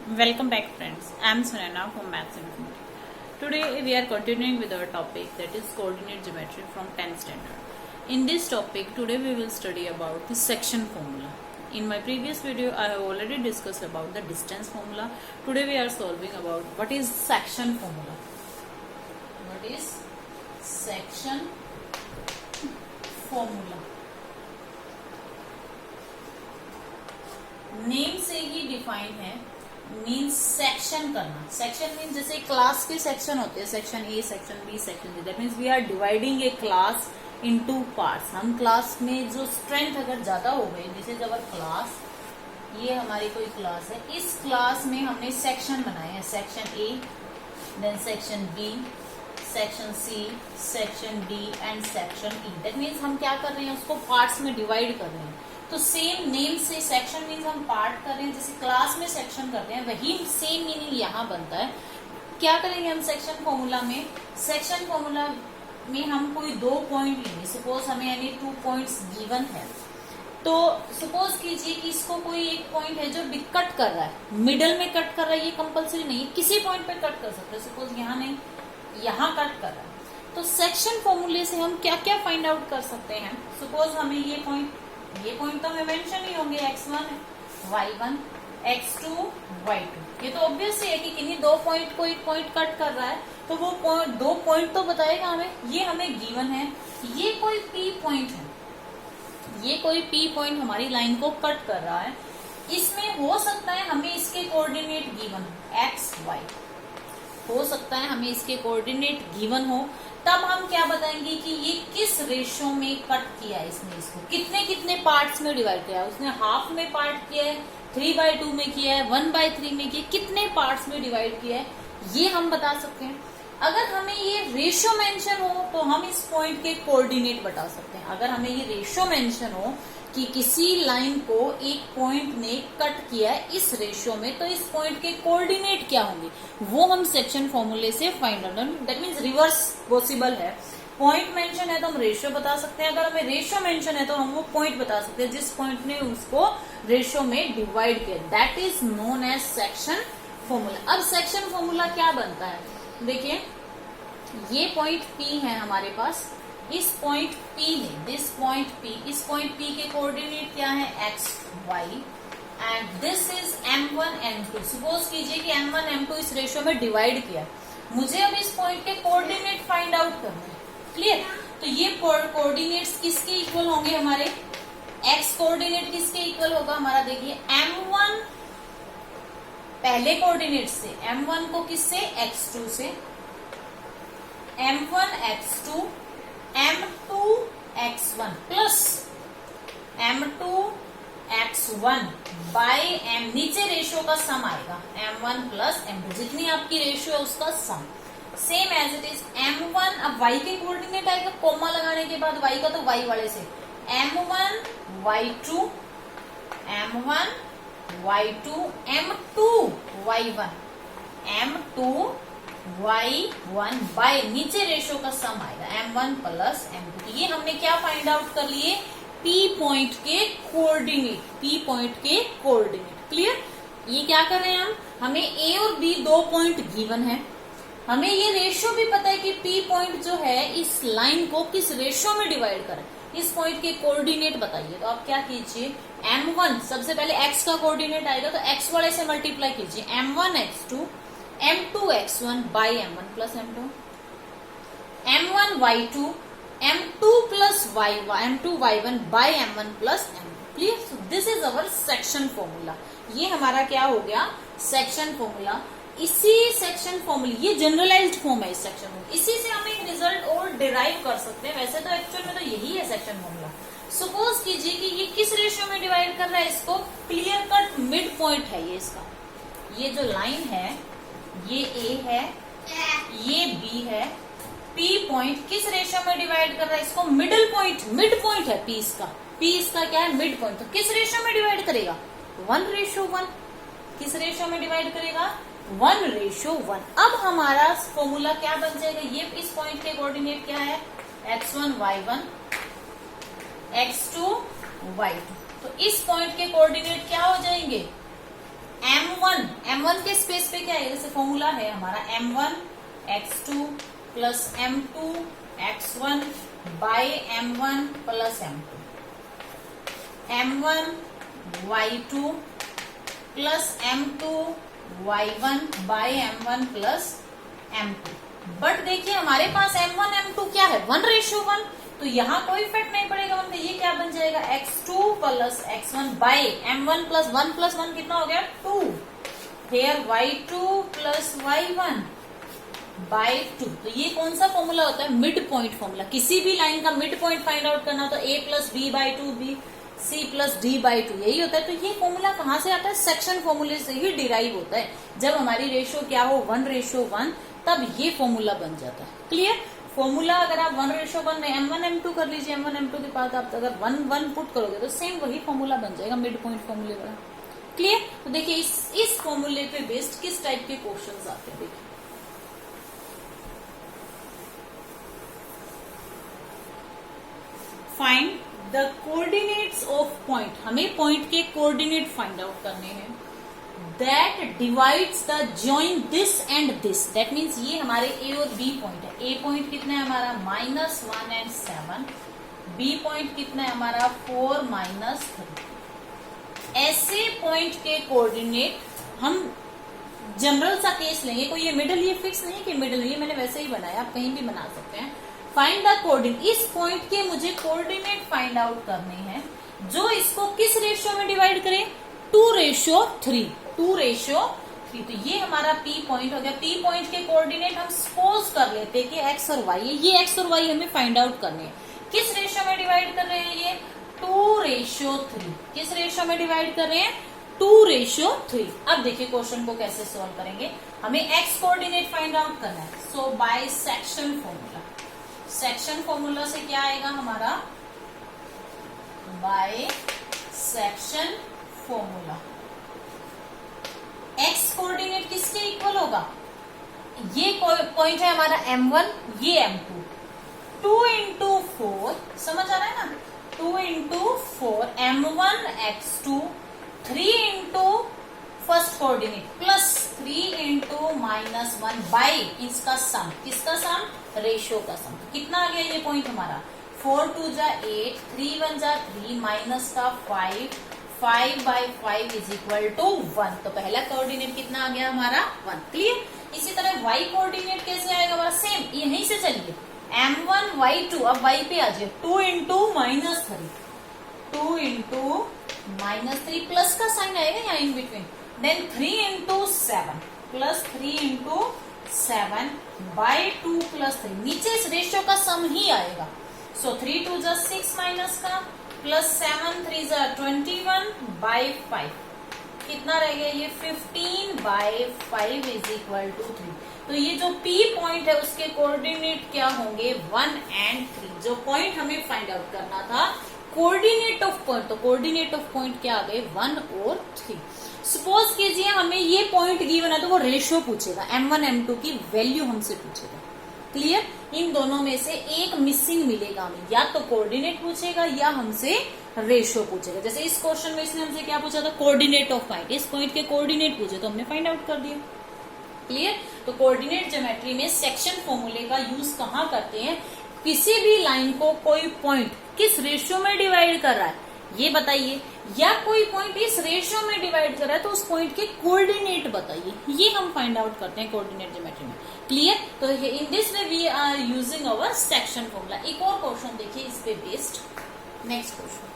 Welcome back friends, I am Sunana from Maths Infinity. Today we are continuing with our topic, that is coordinate geometry from 10th standard. In this topic, today we will study about the section formula. In my previous video I have already discussed about the distance formula. Today we are solving about what is section formula. What is section formula? Name से ही define है, means section करना. Section means जैसे class के section होते हैं, section A, section B, section C. That means we are dividing a class into parts. हम class में जो स्ट्रेंथ अगर ज्यादा हो गई, दिस इज अवर क्लास, ये हमारी कोई क्लास है, इस क्लास में हमने सेक्शन बनाए हैं. Section A, then section B, section C, section D and section E. That means हम क्या कर रहे हैं, उसको पार्ट्स में डिवाइड कर रहे हैं. तो सेम नेम से सेक्शन मीन्स हम पार्ट कर रहे हैं, जैसे क्लास में सेक्शन करते हैं, वही सेम मीनिंग यहाँ बनता है. क्या करेंगे हम सेक्शन फॉर्मूला में? सेक्शन फॉर्मूला में हम कोई दो पॉइंट लेंगे. सपोज हमें यानी 2 पॉइंट्स गिवन है, तो सपोज कीजिए कि इसको कोई एक पॉइंट है जो कट कर रहा है, मिडल में कट कर रहा है. ये कंपल्सरी नहीं है, किसी पॉइंट पे कट कर सकते हैं. सपोज यहाँ नहीं, यहाँ कट कर रहा है. तो सेक्शन फॉर्मूले से हम क्या क्या फाइंड आउट कर सकते हैं. सपोज हमें ये पॉइंट तो हमें मेंशन ही होंगे, x1, y1, x2, y2. ये तो ऑब्वियस है कि किन्हीं दो पॉइंट को एक पॉइंट कट कर रहा है, तो वो दो पॉइंट तो बताएगा हमें. ये हमें गिवन है, ये कोई P पॉइंट है, ये कोई P पॉइंट हमारी लाइन को कट कर रहा है. इसमें हो सकता है हमें इसके कोऑर्डिनेट गिवन x, y, हो सकता है हमें इसके कोऑर्डिनेट गिवन हो. तब हम क्या बताएंगे कि ये किस रेशो में कट किया है, इसने इसको कितने कितने पार्ट्स में डिवाइड किया है. उसने हाफ में पार्ट किया है, 3/2 में किया है, 1/3 में किया है, कितने पार्ट्स में डिवाइड किया है, ये हम बता सकते हैं. अगर हमें ये रेशो मेंशन हो तो हम इस पॉइंट के कोऑर्डिनेट बता सकते हैं. अगर हमें ये रेशो मेंशन हो कि किसी लाइन को एक पॉइंट ने कट किया है इस रेशियो में, तो इस पॉइंट के कोऑर्डिनेट क्या होंगे, वो हम सेक्शन फॉर्मूले से find out. That means reverse possible है. पॉइंट मेंशन है तो हम रेशियो बता सकते हैं, अगर हमें रेशियो मेंशन है तो हम वो पॉइंट बता सकते हैं जिस पॉइंट ने उसको रेशियो में डिवाइड किया. That is known as section formula. अब सेक्शन फॉर्मूला क्या बनता है, देखिए ये पॉइंट P है हमारे पास, इस पॉइंट P में, दिस पॉइंट P, इस पॉइंट P के कोऑर्डिनेट क्या है, x, y, and this is m1, m2. Suppose कीजिए कि m1, m2 इस रेशियो में डिवाइड किया, मुझे अब इस पॉइंट के कोऑर्डिनेट फाइंड आउट करना है. क्लियर? तो ये कोऑर्डिनेट्स किसके इक्वल होंगे हमारे, x कोऑर्डिनेट किसके इक्वल होगा हमारा, देखिए m1 पहले कोऑर्डिनेट से, m1 को किससे, x2 से, m1 x2, m2 x1 plus m2 x1 by m, नीचे रेशियो का सम आएगा, m1 प्लस m2, जितनी आपकी रेशियो है उसका sum. Same as it is m1, अब y के कोऑर्डिनेट आएगा कोमा लगाने के बाद, y का तो y वाले से, m1 y2, m1 y2, m2 y1, m2 y1 bye नीचे रेशियो का सम आएगा m1 प्लस m2. ये हमने क्या फाइंड आउट कर लिए, P पॉइंट के कोऑर्डिनेट, P पॉइंट के कोऑर्डिनेट. क्लियर? ये क्या कर रहे हैं हम, हमें A और B दो पॉइंट गिवन है, हमें ये रेशियो भी पता है कि P पॉइंट जो है इस लाइन को किस रेशियो में डिवाइड करे, इस पॉइंट के कोऑर्डिनेट बताइए. तो आप क्या कीजिए, m1 सबसे पहले x का कोऑर्डिनेट आएगा तो x वाले से मल्टीप्लाई कीजिए, m1 x2, m2 x1 by m1 plus m2, m1 y2, m2 plus y1, m2 y1 by m1 plus m2. Clear? So this is our section formula. ये हमारा क्या हो गया, सेक्शन फॉर्मूला. इसी सेक्शन फॉर्मूला, ये generalised form है इस section formula, इसी से हम एक रिजल्ट और डिराइव कर सकते हैं. वैसे तो एक्चुअल में तो यही है सेक्शन फॉर्मूला. सपोज कीजिए कि ये किस रेशियो में डिवाइड कर रहा है, इसको क्लियर कट मिड पॉइंट है ये इसका, ये जो लाइन है ये A है, ये B है, P पॉइंट किस रेशियो में डिवाइड कर रहा है, इसको मिडिल पॉइंट, मिड पॉइंट है P इसका, P इसका क्या है, मिड पॉइंट. तो किस रेशियो में डिवाइड करेगा, 1:1. किस रेशियो में डिवाइड करेगा, 1:1. अब हमारा फॉर्मूला क्या बन जाएगा, ये इस पॉइंट के कोऑर्डिनेट क्या है, x1 y1, x2 y2. तो इस पॉइंट के कोऑर्डिनेट क्या हो जाएंगे, m1 m1 के स्पेस पे क्या है, जैसे फॉर्मूला है हमारा m1 x2 plus m2 x1 by m1 plus m2, m1 y2 plus m2 y1 by m1 plus m2। But देखिए हमारे पास m1 m2 क्या है, 1:1, तो यहाँ कोई इफेक्ट नहीं पड़ेगा 1 पे। ये क्या बन जाएगा, x2 plus x1 by m1 plus 1 कितना हो गया 2, hair y2 plus y1 bye 2। तो ये कौन सा फॉर्मूला होता है, मिड पॉइंट फॉर्मूला। किसी भी लाइन का मिड पॉइंट फाइंड आउट करना तो a plus b by 2 b c plus d by 2 यही होता है। तो ये फॉर्मूला कहाँ से आता है, सेक्शन फॉर्मूले से ही डिराइव होता है। जब हमारी रेशियो क्या हो 1:1 तब ये फॉर्मूला बन जाता है। क्लियर, फॉर्मूला अगर आप 1:1 में m1 m2 कर लीजिए, m1 m2 के बाद आप अगर 1 पुट करोगे तो सेम वही फॉर्मूला बन जाएगा मिड पॉइंट फॉर्मूले वाला। क्लियर, तो देखिए इस फॉर्मूले पे बेस्ड किस टाइप के क्वेश्चंस आते हैं। देखिए find the coordinates of point, हमें पॉइंट के कोऑर्डिनेट फाइंड आउट करने हैं। That divides the join this and this, that means ये हमारे ए और बी पॉइंट है। ए पॉइंट कितना है हमारा -1 एंड 7, बी पॉइंट कितना है हमारा 4 -3। ऐसे पॉइंट के कोऑर्डिनेट हम जनरल सा केस लेंगे, कोई ये मिडल ये फिक्स नहीं कि मिडल, ये मैंने वैसे ही बनाया, आप कहीं भी बना सकते हैं। फाइंड द कोऑर्डिनेट, इस पॉइंट के मुझे कोऑर्डिनेट फाइंड आउट करने हैं जो इसको किस रेशियो में डिवाइड करे, 2:3, 2:3। तो ये हमारा P पॉइंट हो गया। P पॉइंट के कोऑर्डिनेट हम सपोज कर लेते हैं कि x और y है, ये x और y हमें फाइंड आउट करने हैं। किस रेशियो में डिवाइड कर रहे हैं, ये 2:3। किस रेशियो में डिवाइड कर रहे हैं, 2:3। अब देखिए क्वेश्चन को कैसे सोल्व करेंगे, हमें x कोऑर्डिनेट फाइंड आउट करना है। So by section formula, section formula से क्या आएगा हमारा, by section formula x coordinate किसके इक्वल होगा, ये पॉइंट है हमारा m1, ये m2, 2 into 4, समझ आ रहा है ना, 2 into 4 m1 x2, 3 into first coordinate plus 3 into -1 by इसका सम, किसका सम, रेशियो का सम। कितना आ गया ये पॉइंट हमारा, 4 2 जा 8, 3 1 जा 3, माइनस का 5, 5/5 इज इक्वल टू 1। तो पहला कोऑर्डिनेट कितना आ गया हमारा 1। क्लियर, इसी तरह y कोऑर्डिनेट कैसे आएगा हमारा, सेम यहीं से चलिए, m1 y2, अब y पे आ जाए, 2 into -3, 2 into -3 प्लस का साइन आएगा यहाँ in between, then 3 into 7 plus 3 into 7 by 2 plus 3, नीचे इस रेशियो का सम ही आएगा। सो 3 2 जा 6 माइनस का प्लस 7 3 जा 21 बाय 5, कितना रह गया ये 15/5 इज इक्वल टू 3। तो ये जो P पॉइंट है उसके कोऑर्डिनेट क्या होंगे, 1 and 3। जो पॉइंट हमें फाइंड आउट करना था कोऑर्डिनेट ऑफ पॉइंट, तो कोऑर्डिनेट ऑफ पॉइंट क्या आ गए 1 और 3। सपोज कीजिए हमें ये पॉइंट गिवन है तो वो रेशियो पूछेगा, m1 m2 की वैल्यू हमसे पूछेगा। क्लियर, इन दोनों में से एक मिसिंग मिलेगा हमें, या तो कोऑर्डिनेट पूछेगा या हमसे रेशियो पूछेगा। जैसे इस क्वेश्चन में इसने हमसे क्या पूछा था, कोऑर्डिनेट ऑफ पॉइंट, इस पॉइंट के कोऑर्डिनेट पूछे तो हमने फाइंड आउट कर दिया। क्लियर, तो कोऑर्डिनेट ज्योमेट्री में सेक्शन फॉर्मूले का यूज कहाँ करते हैं, किसी भी लाइन को कोई पॉइंट किस रेशियो में डिवाइड कर रहा है ये बताइए, या कोई पॉइंट इस रेशियो में डिवाइड कर रहा है तो उस पॉइंट के कोऑर्डिनेट बताइए, ये हम फाइंड आउट करते हैं कोऑर्डिनेट ज्योमेट्री में। क्लियर, तो in this way we are using our section formula. एक और क्वेश्चन देखिए इस पे बेस्ड, नेक्स्ट क्वेश्चन,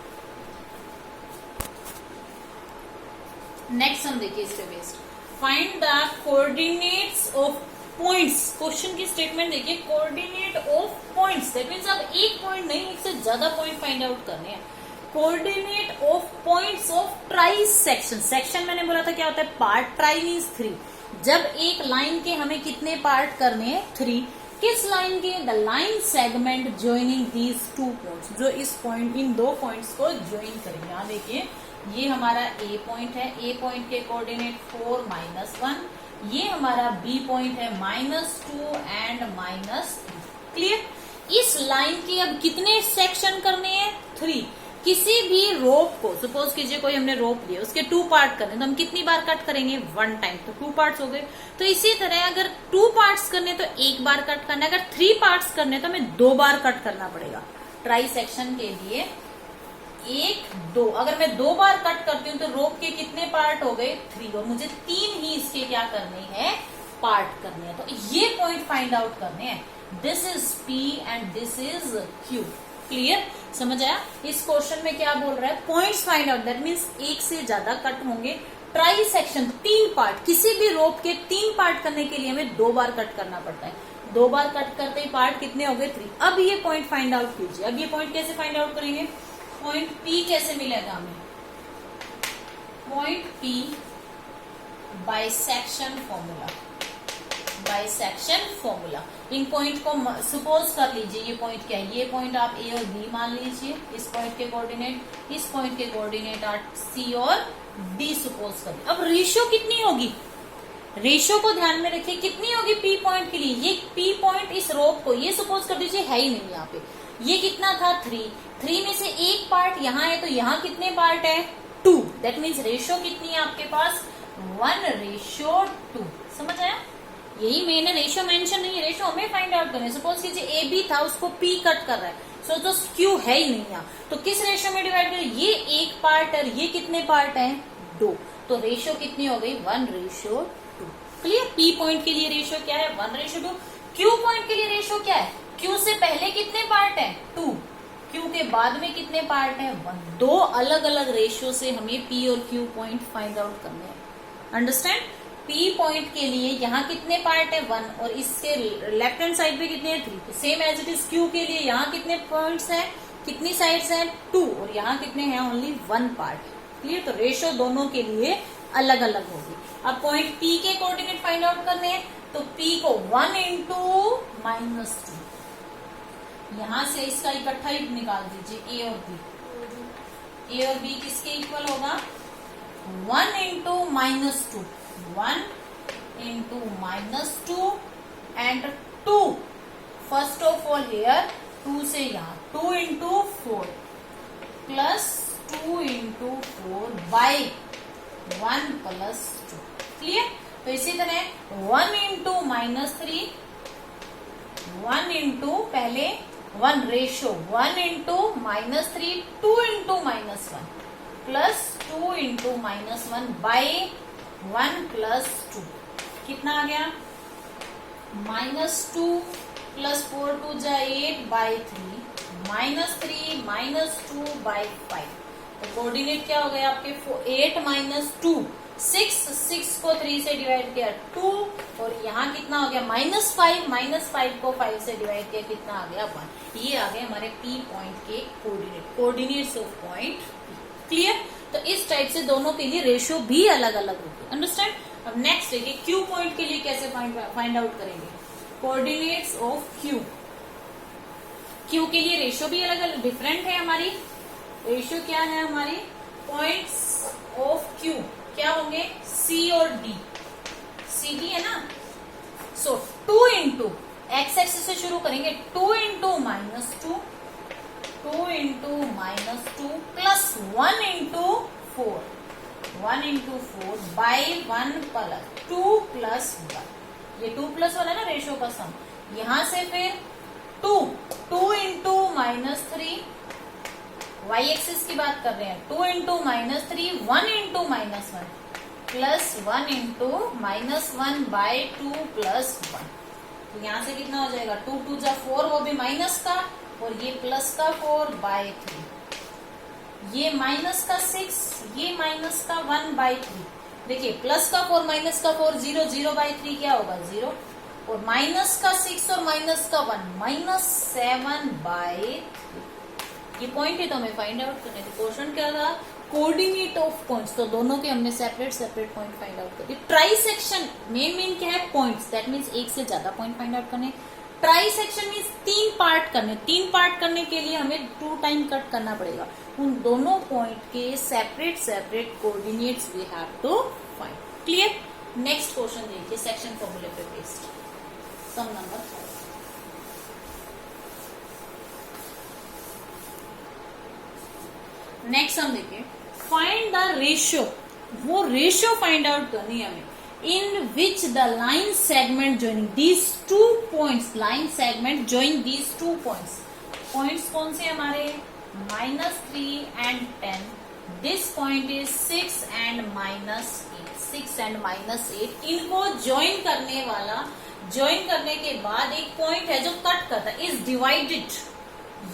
नेक्स्ट हम देखिए इस पे based, find the coordinates of points. Question की स्टेटमेंट देखिए, coordinate of points, that means अब एक पॉइंट नहीं एक से ज्यादा पॉइंट फाइंड आउट करने हैं। Coordinate of points of try section, section मैंने बोला था क्या होता है, पार्ट, ट्राई मींस 3। जब एक लाइन के हमें कितने पार्ट करने हैं, 3। किस लाइन के, the line segment joining these 2 points, जो इस पॉइंट, इन 2 पॉइंट्स को ज्वाइन करेंगे। यहाँ देखिए ये हमारा ए पॉइंट है, ए पॉइंट के कोऑर्डिनेट 4 -1, ये हमारा बी पॉइंट है -2 एंड -3। क्लियर, इस लाइन के अब कितने सेक्शन करने हैं, 3। किसी भी रोप को, सपोज कीजिए कोई हमने रोप लिया, उसके 2 पार्ट करने, तो हम कितनी बार कट करेंगे? 1 टाइम, तो 2 पार्ट्स हो गए। तो इसी तरह अगर 2 पार्ट्स करने तो 1 बार कट करना, अगर 3 पार्ट्स करने तो हमें 2 बार कट करना पड़ेगा। ट्राई सेक्शन के लिए 1, 2, अगर मैं 2 बार कट करती हूँ तो रोप के कितने पार्ट हो गए? 3, और मुझे 3 ही इसके क्या करने हैं? पार्ट करने हैं। तो ये पॉइंट फाइंड आउट करने हैं। This is P and this is Q। Clear? समझ आया? इस क्वेश्चन में क्या बोल रहा है? Points find out, that means एक से ज्यादा कट होंगे। ट्राई सेक्शन 3 पार्ट, किसी भी रोप के 3 पार्ट करने के लिए हमें 2 बार कट करना पड़ता है। 2 बार कट करते ही पार्ट कितने हो गए? 3। अब ये पॉइंट फाइंड आउट कीजिए। अब ये पॉइंट कैसे फाइंड आउट करेंगे? पॉइंट P कैसे मिलेगा हमें? Point P bisection formula. Bisection formula, इन पॉइंट को सपोज कर लीजिए, ये पॉइंट क्या है? ये पॉइंट आप A और B मान लीजिए, इस पॉइंट के कोऑर्डिनेट, इस पॉइंट के कोऑर्डिनेट आप C और D सपोज करिए। अब रेशियो कितनी होगी? रेशियो को ध्यान में रखिए, कितनी होगी P पॉइंट के लिए? ये P पॉइंट इस रोप को, ये सपोज कर दीजिए है ही नहीं यहाँ पे, ये कितना था? 3 में से 1 पार्ट यहाँ है, तो यहाँ कितने पार्ट है? 2। दैट मीन्स रेशियो कितनी है आपके पास? 1:2। समझ आया? यही मेन है, रेशियो मेंशन नहीं है, रेशियो हमें फाइंड आउट करना है। सपोज कीजिए A B था, उसको P कट कर रहा है, सो जो Q है ही नहीं यहाँ, तो किस रेशियो में डिवाइड करें? ये 1 पार्ट और ये कितने पार्ट है? 2। तो रेशियो कितनी हो गई? 1:2। क्लियर? P पॉइंट के लिए रेशियो क्या है? 1:2। Q पॉइंट के लिए रेशियो क्या है? Q से पहले कितने पार्ट है? 2। Q के बाद में कितने पार्ट है? 1। 2 अलग अलग रेशियो से हमें P और Q पॉइंट फाइंड आउट करने हैं। अंडरस्टैंड? P पॉइंट के लिए यहाँ कितने पार्ट है? 1, और इसके लेफ्ट हैंड साइड पे कितने हैं? 3। Same as it is Q के लिए यहाँ कितने पॉइंट्स हैं? कितनी साइड्स हैं? 2, और यहाँ कितने हैं? Only 1 part. क्लियर? तो रेशियो दोनों के लिए अलग अलग होगी। अब पॉइंट P के कोऑर्डिनेट फाइंड आउट करने हैं, तो P को 1 × -2, यहां से इसका इकट्ठा ही निकाल दीजिए, A और B। A और B किसके इक्वल होगा? 1 × -2, 1 × -2 and 2। First of all here 2 से यहाँ 2 × 4 प्लस 2 × 4 बाई 1 + 2। क्लियर? तो इसी तरह 1 × -3, 1 × पहले 1 रेशियो 1 × -3, 2 × -1 प्लस 2 × -1 बाई 1 + 2। कितना आ गया? -2 + 4 × 2 = 8 बाई 3, -3 -2 बाई 5। तो कोऑर्डिनेट क्या हो गया आपके? 8 - 2, 6 को 3 से डिवाइड किया 2, और यहाँ कितना हो गया? -5 को 5 से डिवाइड किया, कितना आ गया? 1। ये आ गए हमारे P पॉइंट के coordinate, coordinates of point. Clear? तो इस टाइप से दोनों के लिए रेशियो भी अलग अलग होगी। अंडरस्टैंड? अब नेक्स्ट देखिए Q पॉइंट के लिए कैसे फाइंड आउट करेंगे? Coordinates of Q। Q के लिए रेशियो भी अलग अलग डिफरेंट है हमारी। रेशियो क्या है हमारी? पॉइंट्स ऑफ Q क्या होंगे? C और D। CD है ना? सो 2 × x एक्सिस से शुरू करेंगे, 2 × -2, 2 × -2 प्लस 1 × 4, 1 × 4 बाई 1 + 2 + 1। ये 2 + 1 है ना रेशियो का सम। यहां से फिर 2 × -3, y एक्सिस की बात कर रहे हैं, 2 × -3, 1 × -1 प्लस 1 × -1 बाई 2 + 1। तो यहाँ से कितना हो जाएगा? 2 × 2 = 4, वो भी माइनस का, और ये प्लस का 4 बाई 3, ये माइनस का 6, ये माइनस का 1 बाई 3। देखिए प्लस का 4 माइनस का 4 0, 0 बाई 3 क्या होगा? 0, और माइनस का 6 और माइनस का 1 -7 बाई 3। ये पॉइंट है तो हमें फाइंड आउट करने थे। क्वेश्चन क्या था? Coordinate of points. तो दोनों के हमने separate separate point find out कर। ट्राई सेक्शन मेन क्या है? पॉइंट्स। दैट मीन्स एक से ज्यादा पॉइंट फाइंड आउट करने। ट्राई सेक्शन मीन्स 3 पार्ट करने। 3 पार्ट करने के लिए हमें 2 टाइम कट करना पड़ेगा। उन दोनों पॉइंट के separate separate coordinates we have to find. Clear? Next question देखिए सेक्शन फॉर्मूले पे बेस्ड। Sum number 5। नेक्स्ट हम देखिए फाइंड द रेशियो, वो रेशियो फाइंड आउट करनी है हमें in which the line segment joining these two points, line segment join these two points, points कौन से हमारे -3 and 10, this point is 6 and -8, 6 and -8, इनको ज्वाइन करने वाला, ज्वाइन करने के बाद एक पॉइंट है जो कट करता है, इज डिवाइडेड,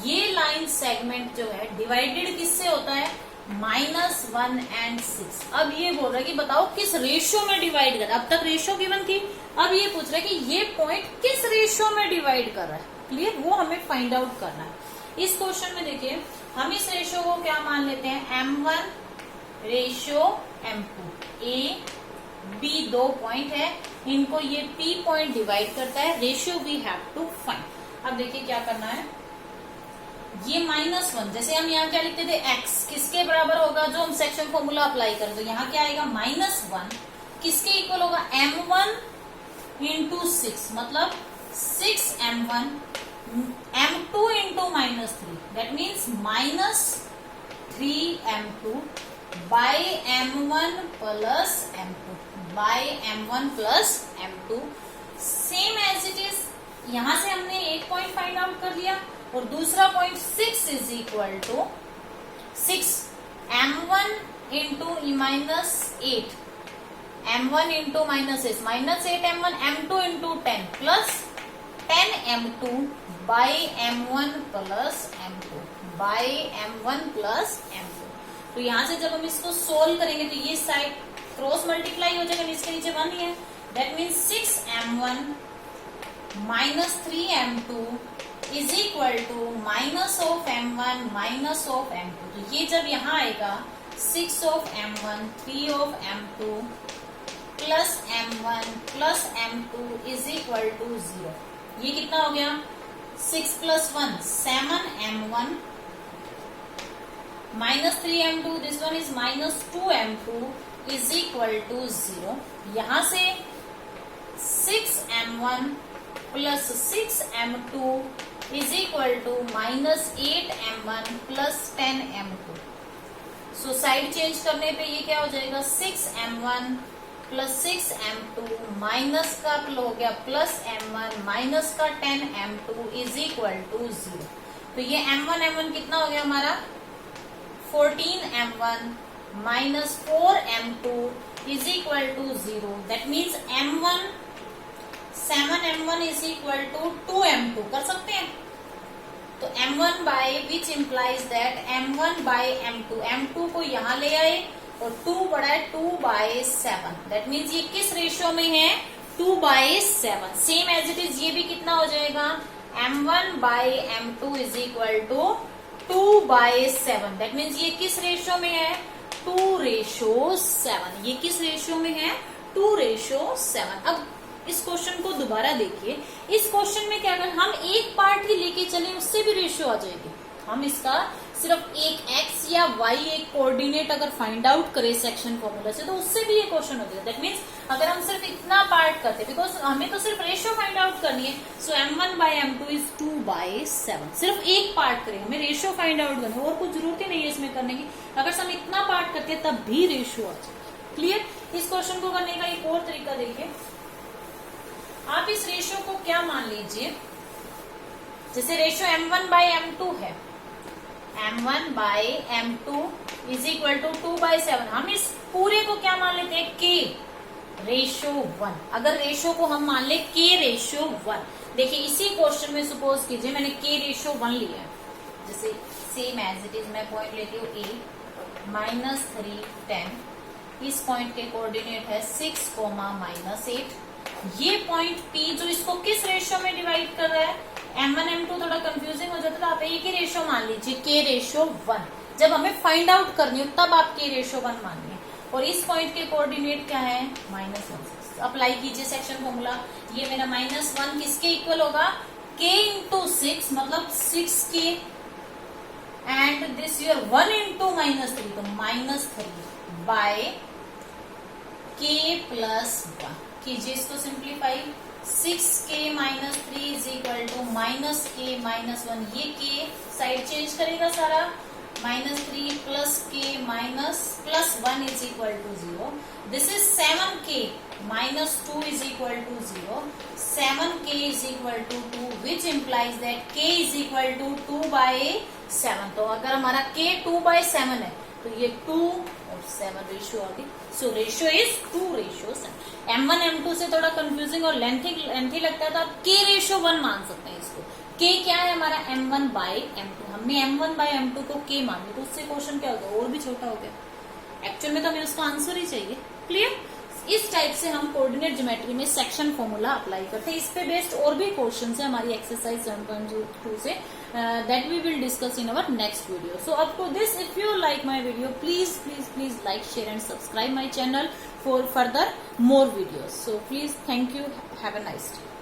ये लाइन सेगमेंट जो है डिवाइडेड किससे होता है -1 and 6। अब ये बोल रहा है कि बताओ किस रेशियो में डिवाइड कर रहा है, अब तक रेशियो गिवन थी, अब ये पूछ रहा है कि ये पॉइंट किस रेशियो में डिवाइड कर रहा है, क्लियर, वो हमें फाइंड आउट करना है। इस क्वेश्चन में देखिए हम इस रेशियो को क्या मान लेते हैं M1 ratio M2, A B दो पॉइंट है, इनको ये P पॉइंट डिवाइड करता है, ratio we have to find. अब देखिए क्या करना है, ये -1 जैसे हम यहाँ क्या लिखते थे x किसके बराबर होगा, जो हम सेक्शन फॉर्मूला अप्लाई करें तो यहाँ क्या आएगा -1 किसके इक्वल होगा M1 इंटू 6, मतलब 6M1 M2 into -3, that means -3M2 by M1 plus M2, by M1 plus M2, same as it is. यहां से हमने एक पॉइंट फाइंड आउट कर लिया और दूसरा point 6 is equal to 6M1 into -8, M1 into -8M1 M2 into 10 plus 10M2 by M1 plus M2, by M1 plus M2। तो यहां से जब हम इसको सोल्व करेंगे तो ये साइड क्रॉस मल्टीप्लाई हो जाएगा, इसके नीचे 1 ही है, that means 6M1 -3M2 is equal to minus of M1 minus of M2। तो ये जब यहाँ आएगा 6 of M1 3 of M2 plus M1 plus M2 is equal to 0, ये कितना हो गया 6 plus 1 7M1 -3M2, this one is -2M2 is equal to 0। यहां से 6M1 plus 6M2 is equal to -8M1 plus 10M2। So side change करने पे ये क्या हो जाएगा 6M1 प्लस 6M2 माइनस का हो गया प्लस M1 माइनस का 10M2 इज इक्वल टू 0। तो ये M1 कितना हो गया हमारा 14M1 minus 4M2 is equal to 0, that means M1 7M1 is equal to 2M2 कर सकते हैं। तो M1 by which implies that M1 by M2, M2 को यहाँ ले आए और 2 बड़ा है 2/7, दैट मीन्स ये किस रेशियो में है 2/7। सेम एज इट इज ये भी कितना हो जाएगा M1 by M2 is equal to 2/7, that means ये किस रेशियो में है 2:7। ये किस रेशियो में है 2:7। अब इस क्वेश्चन को दोबारा देखिए, इस क्वेश्चन में क्या कर हम एक पार्ट ही लेके चले उससे भी रेशियो आ जाएगी। हम इसका सिर्फ एक x या y एक कोऑर्डिनेट अगर फाइंड आउट करें सेक्शन फॉर्मूला से तो उससे भी ये क्वेश्चन हो जाएगा। दैट मीन्स अगर हम सिर्फ इतना पार्ट करते बिकॉज हमें तो सिर्फ रेशियो फाइंड आउट करनी है, सो M1 बाय M2 इज 2/7। सिर्फ एक पार्ट करें, हमें रेशियो फाइंड आउट करनी है और कुछ जरूरत ही नहीं है इसमें करने की। अगर हम इतना पार्ट करते हैं तब भी रेशियो आ जाए। क्लियर। इस क्वेश्चन को करने का एक और तरीका देखिए, आप इस रेशियो को क्या मान लीजिए, जैसे रेशियो M1 बाय M2 है, M1 by M2 is equal to 2/7। हम इस पूरे को क्या मान लेते हैं K:1। अगर रेशियो को हम मान ले K:1, देखिए इसी क्वेश्चन में सपोज कीजिए मैंने K:1 लिया है, जैसे सेम एज इट इज मैं पॉइंट लेती हूँ A -3 10, इस पॉइंट के कोऑर्डिनेट है 6, -8। ये पॉइंट P जो इसको किस रेशियो में डिवाइड कर रहा है M1 M2 थोड़ा कंफ्यूजिंग हो जाता है, तो आप एक ही रेशियो मान लीजिए K:1। जब हमें फाइंड आउट करनी हो तब आप K:1 मानिए। और इस पॉइंट के कोऑर्डिनेट क्या है -1 अप्लाई कीजिए सेक्शन फॉर्मूला। ये मेरा -1 किसके इक्वल होगा K इंटू 6 मतलब 6K and this your 1 into -3 तो -3 बाय K प्लस 1। कीजिए इसको simplify, 6K -3 is equal to -K -1, ये K साइड चेंज करेगा सारा -3 plus k minus plus 1 is equal to 0. This is 7k minus 2 is equal to 0. 7k is equal to 2, which implies that k is equal to 2 by 7. तो अगर हमारा k 2 by 7 है तो ये 2 और 7 ratio आ गई. So ratio is 2:7. m1 m2 से थोड़ा कंफ्यूजिंग और लेंथी लगता है तो आप k रेशियो 1 मान सकते हैं इसको. k क्या है हमारा m1 by m2. हमने m1 by m2 को k मान लिया तो उससे क्वेश्चन क्या हो गया, और भी छोटा हो गया. एक्चुअल में तो हमें उसका आंसर ही चाहिए. क्लियर. इस टाइप से हम कोऑर्डिनेट ज्योमेट्री में सेक्शन फॉर्मूला अप्लाई करते हैं. इस पे बेस्ड और भी क्वेश्चन है हमारी एक्सरसाइज 7.2 से, that we will discuss in our next video. So up to this, if you like my video, please like, share and subscribe my channel for further more videos. So please, thank you, have a nice day.